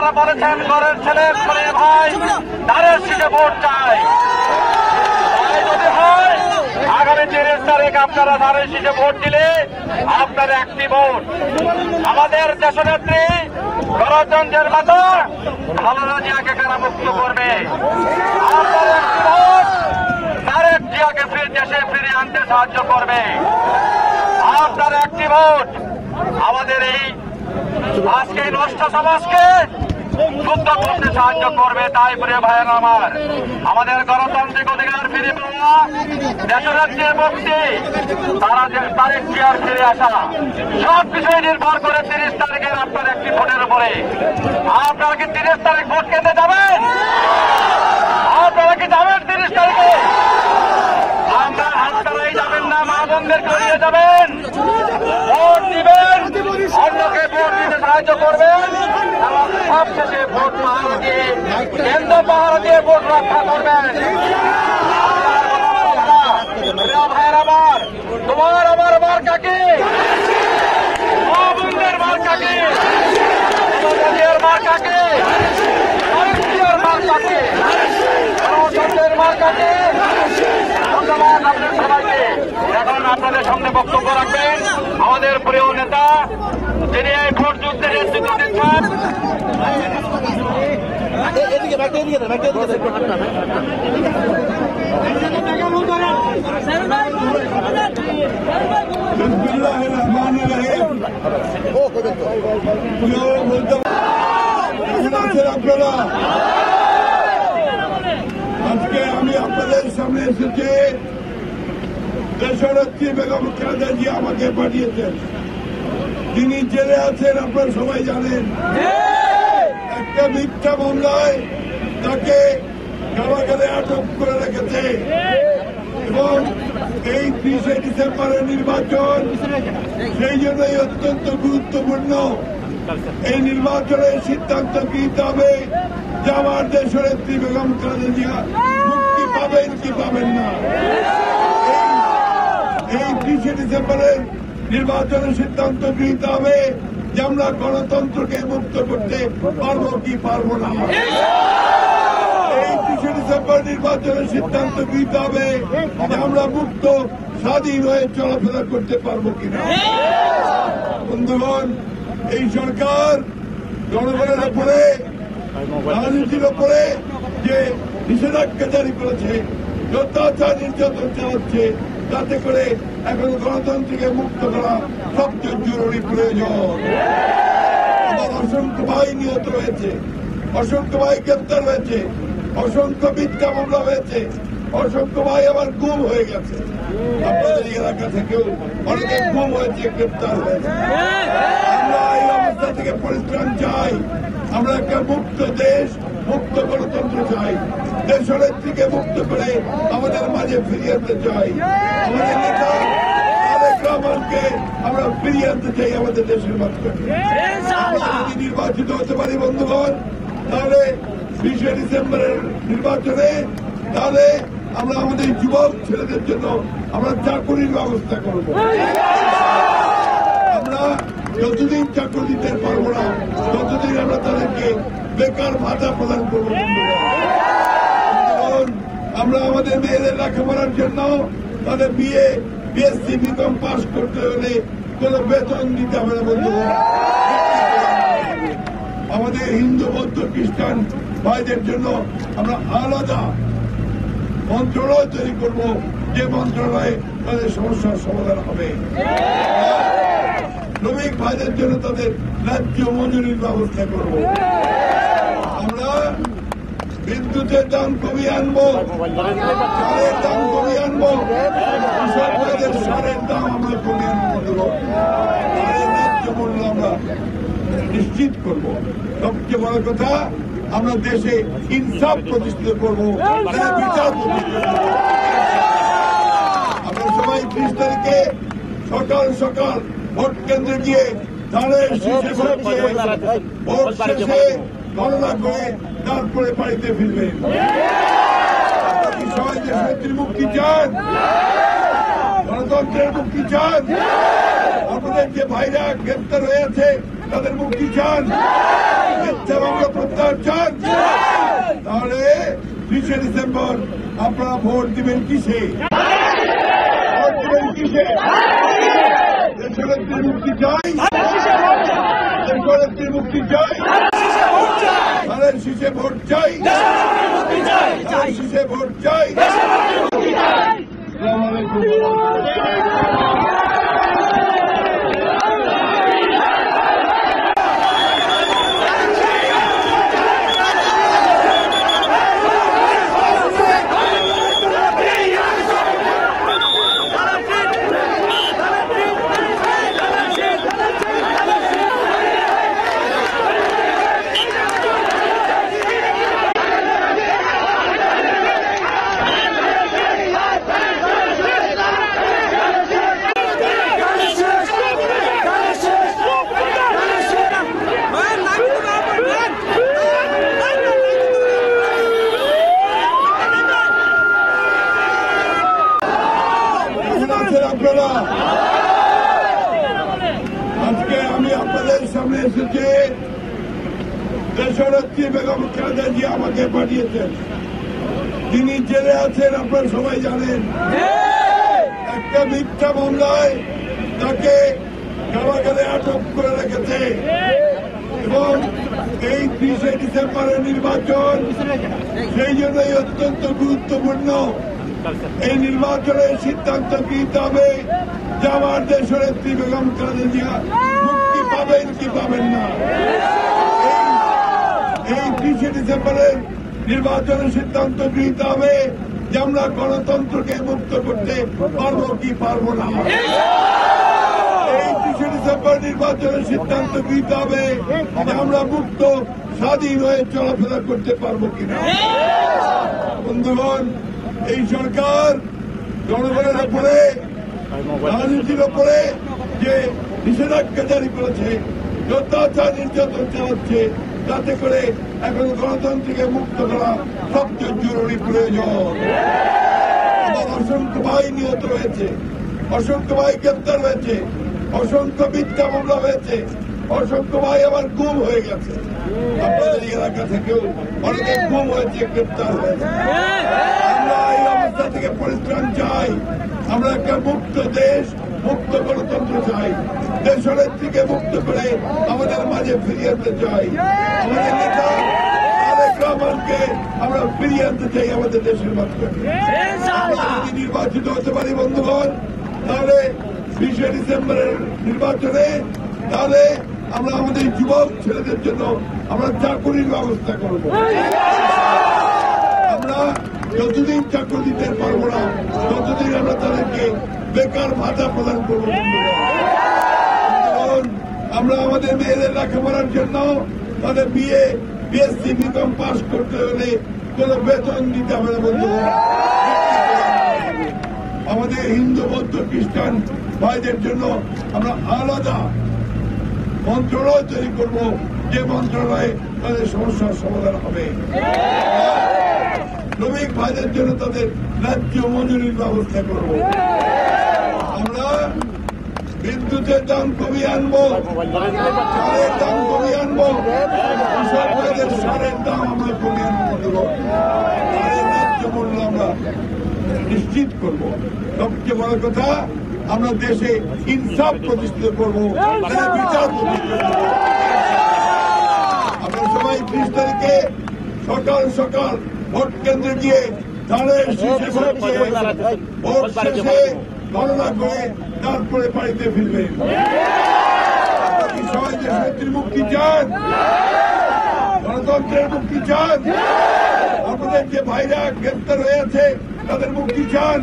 আপনারা বলেছেন ঘরের ছেলে ভাই ধানের শীষে ভোট চাই, যদি হয় আগামী 30 তারিখ আপনারা ধানের শীষে ভোট দিলে আপনার একটি ভোট আমাদের দেশনেত্রী গণতন্ত্রের মাতা খালেদা জিয়াকে কারামুক্ত করবে। আপনার একটি ভোট তারেক জিয়াকে দেশে ফিরিয়ে আনতে সাহায্য করবে। আপনার একটি ভোট আমাদের এই আজকে নষ্ট সমাজকে যুদ্ধ করতে সাহায্য করবে। তাই প্রিয় ভাইয়েরা আমার, আমাদের গণতান্ত্রিক অধিকার ফিরে পাওয়া, দেশরাজ্যের মুক্তি, তারেক জিয়ার ফিরে আসা সব বিষয় নির্ভর করে 30 তারিখের আপনার একটি ভোটের উপরে। আপনারা কি 30 তারিখ ভোট কেন্দ্রে যাবেন? আপনারা কি যাবেন 30 তারিখে? আমরা হাততারাই যাবেন না, মা বোনদেরকে নিয়ে যাবেন, ভোট দিবেন, অন্যকে ভোট দিতে সাহায্য করবেন এবং সবশেষে ভোট পাহারা দিয়ে, কেন্দ্র পাহারা দিয়ে ভোট রক্ষা করবেন। ভাইয়ের আমার, তোমার আমার মার্কাকে, মা বোনদের মার্কাকে, মার্কাকে, মার্কাকে, গণতন্ত্রের মার্কাকে। ধন্যবাদ আপনাদের সবাইকে। এখন আপনাদের সামনে বক্তব্য রাখবেন আমাদের প্রিয় নেতা, যিনি এই ভোট যুদ্ধের নেতৃত্ব দিচ্ছেন। আপনারা আজকে আমি আপনাদের সামনে এসেছি, দেশনেত্রী বেগম খালেদা জিয়া আমাকে পাঠিয়েছেন। তিনি জেলে আছেন, আপনারা সবাই জানেন। একটা মিথ্যা মামলায় তাকে কারাগারে আটক করে রেখেছে এবং এই 30 ডিসেম্বরের নির্বাচন সেই জন্যই অত্যন্ত গুরুত্বপূর্ণ। এই নির্বাচনের সিদ্ধান্ত নিতে হবে যে আমার দেশনেত্রী বেগম খালেদা জিয়া মুক্তি পাবেন কি পাবেন না। এই 30 ডিসেম্বরের নির্বাচনের সিদ্ধান্ত নিতে হবে যে আমরা গণতন্ত্রকে মুক্ত করতে পারবো কি পারবো না। এই 30 ডিসেম্বর নির্বাচনের সিদ্ধান্ত নিতে হবে যে আমরা মুক্ত স্বাধীন হয়ে চলাফেরা করতে পারবো কিনা। বন্ধুগণ, এই সরকার জনগণের উপরে, রাজনীতির উপরে যে নিষেধাজ্ঞা জারি করেছে, অত্যাচার নির্যাতন চালাচ্ছে, যাতে করে এখন গণতন্ত্রকে মুক্ত করা সবচেয়ে জরুরি প্রয়োজন। আমার অসংখ্য ভাই নিহত হয়েছে, অসংখ্য ভাই গ্রেপ্তার হয়েছে, অসংখ্য মিথ্যা মামলা হয়েছে, অসংখ্য ভাই আবার গুম হয়ে গেছে। আপনাদের এলাকা থেকেও অনেকে গুম হয়েছে, গ্রেপ্তার হয়েছে। আমরা এই অবস্থা থেকে পরিত্রাণ চাই। আমরা একটা মুক্ত দেশ, মুক্ত গণতন্ত্র চাই। দেশনেত্রীকে মুক্ত করে আমাদের মাঝে ফিরিয়ে আনতে চাই। আমাদের নেতা তারেক রহমানকে আমরা ফিরিয়ে আনতে চাই আমাদের দেশের মাঝখানে। আমরা যদি নির্বাচিত হতে পারি বন্ধুগণ, তাহলে 20 ডিসেম্বরের নির্বাচনে তাহলে আমরা আমাদের যুবক ছেলেদের জন্য আমরা চাকরির ব্যবস্থা করব। আমরা যতদিন চাকরি দিতে পারবো না, ততদিন আমরা তাদেরকে বেকার ভাতা প্রদান করবো। আমরা আমাদের মেয়েদের লেখাপড়ার জন্য তাদের বিএ, বিএসসি, বিকম পাস করতে হলে কোন বেতন দিতে হবে না বন্ধুগণ। আমাদের হিন্দু, বৌদ্ধ, খ্রিস্টান ভাইদের জন্য আমরা আলাদা মন্ত্রণালয় তৈরি করব, যে মন্ত্রণালয়ে তাদের সমস্যার সমাধান হবে। শ্রমিক ভাইদের জন্য তাদের ন্যায্য মজুরির ব্যবস্থা করব। আমরা বিদ্যুতের দাম কমিয়ে আনবো, চালের দাম কমিয়ে আনবো, কৃষক ভাইদের সারের দাম আমরা কমিয়ে আনবো। তাদের ন্যায্য মূল্য আমরা নিশ্চিত করব। সবচেয়ে বড় কথা, আমরা দেশে ইনসাফ প্রতিষ্ঠিত করবো, বিচার প্রতিষ্ঠিত করবো। আমরা সবাই 30 তারিখে সকাল সকাল ভোট কেন্দ্রে গিয়ে ধানের শীষে ভোট শেষে গণনা করে তারপরে বাড়িতে ফিরবেন। সবাই দেশনেত্রীর মুক্তি চান, গণতন্ত্রের মুক্তি চান, আপনাদের যে ভাইরা গ্রেপ্তার হয়েছে তাদের মুক্তি চান, মিথ্যা মামলা প্রত্যাহার চান? তাহলে 20 ডিসেম্বর আপনারা ভোট দিবেন কিসে? ভোট দিবেন কিসে? দেশনেত্রীর মুক্তি চাই, দেশনেত্রীর মুক্তি চাই, ধানের শীষে ভোট চাই, ধানের শীষে ভোট চাই। আসসালামু আলাইকুম। আপনারা আজকে আমি আপনাদের সামনে এসেছি, দেশনেত্রী বেগম খালেদা জিয়া আমাকে পাঠিয়েছেন। তিনি জেলে আছেন, আপনারা সবাই জানেন। একটা মিথ্যা মামলায় তাকে কারাগারে আটক করে রেখেছে এবং এই 30 ডিসেম্বরের নির্বাচন সেই জন্যই অত্যন্ত গুরুত্বপূর্ণ। এই নির্বাচনের সিদ্ধান্ত নিতে হবে যে আমার দেশনেত্রী বেগম খালেদা জিয়া মুক্তি পাবেন কি পাবেন না। এই 30 ডিসেম্বরের নির্বাচনের সিদ্ধান্ত নিতে হবে যে আমরা গণতন্ত্রকে মুক্ত করতে পারবো কি পারবো না। এই 30 ডিসেম্বর নির্বাচনের সিদ্ধান্ত নিতে হবে যে আমরা মুক্ত স্বাধীন হয়ে চলাফেরা করতে পারবো কিনা। বন্ধুগণ, এই সরকার জনগণের উপরে, রাজনীতির উপরে যে নিষেধাজ্ঞা জারি করেছে, অত্যাচার নির্যাতন চালাচ্ছে, যাতে করে এখন গণতন্ত্রকে মুক্ত করা সবচেয়ে জরুরি প্রয়োজন। আমার অসংখ্য ভাই নিহত হয়েছে, অসংখ্য ভাই গ্রেপ্তার হয়েছে, অসংখ্য মিথ্যা মামলা হয়েছে, অসংখ্য ভাই আবার গুম হয়ে গেছে। আপনাদের এলাকা থেকেও অনেকে গুম হয়েছে, গ্রেপ্তার হয়েছে। আমরা এই অবস্থা থেকে পরিত্রাণ চাই। আমরা একটা মুক্ত দেশ, মুক্ত গণতন্ত্র চাই। দেশনেত্রীকে মুক্ত করে আমাদের মাঝে ফিরিয়ে আনতে চাই। আমাদের নেতা তারেক রহমানকে আমরা ফিরিয়ে আনতে চাই আমাদের দেশের মাধ্যমে। আমরা যদি নির্বাচিত হতে পারি বন্ধুগণ, তাহলে 20 ডিসেম্বরের নির্বাচনে তাহলে আমরা আমাদের যুবক ছেলেদের জন্য আমরা চাকরির ব্যবস্থা করব। আমরা যতদিন চাকরি দিতে পারবো না, ততদিন আমরা তাদেরকে বেকার ভাতা প্রদান করব। আমরা আমাদের মেয়েদের লেখাপড়ার জন্য তাদের বিএ, বিএসসি, বিকম পাস করতে হলে কোন বেতন দিতে হবে না বন্ধুগণ। আমাদের হিন্দু, বৌদ্ধ, খ্রিস্টান ভাইদের জন্য আমরা আলাদা মন্ত্রণালয় তৈরি করব, যে মন্ত্রণালয়ে তাদের সমস্যার সমাধান হবে। শ্রমিক ভাইদের জন্য তাদের ন্যায্য মজুরির ব্যবস্থা করব। আমরা বিদ্যুতের দাম কমিয়ে আনবো, চালের দাম কমিয়ে আনবো, কৃষক ভাইদের সারের দাম আমরা কমিয়ে আনবো। তাদের ন্যায্য মূল্য আমরা নিশ্চিত করব। সবচেয়ে বড় কথা, আমরা দেশে ইনসাফ প্রতিষ্ঠিত করবো, বিচার প্রতিষ্ঠিত করবো। আমরা সবাই 30 তারিখে সকাল সকাল ভোট কেন্দ্রে গিয়ে ধানের শীষে ভোট দিয়ে ভোট শেষে গণনা করে তারপরে বাড়িতে ফিরবেন। সবাই দেশনেত্রীর মুক্তি চান, গণতন্ত্রের মুক্তি চান, আমাদের যে ভাইরা গ্রেপ্তার হয়ে আছে তাদের মুক্তি চান,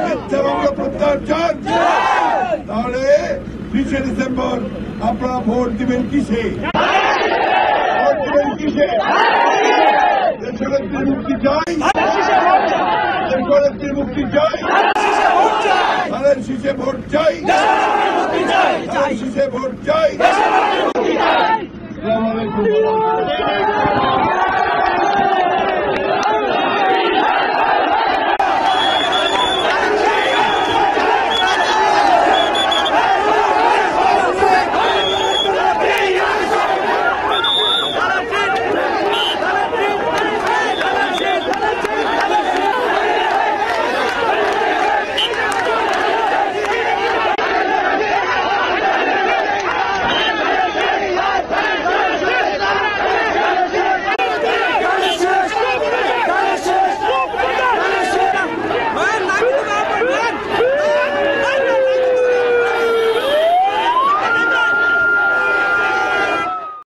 মিথ্যা মামলা প্রত্যাহার চান। তাহলে 20 ডিসেম্বর আপনারা ভোট দিবেন কিসে? ভোট দিবেন কিসে? দেশনেত্রীর মুক্তি চাই, দেশনেত্রীর মুক্তি চাই, ধানের শীষে ভোট চাই, ধানের শীষে ভোট চাই। আসসালামু আলাইকুম।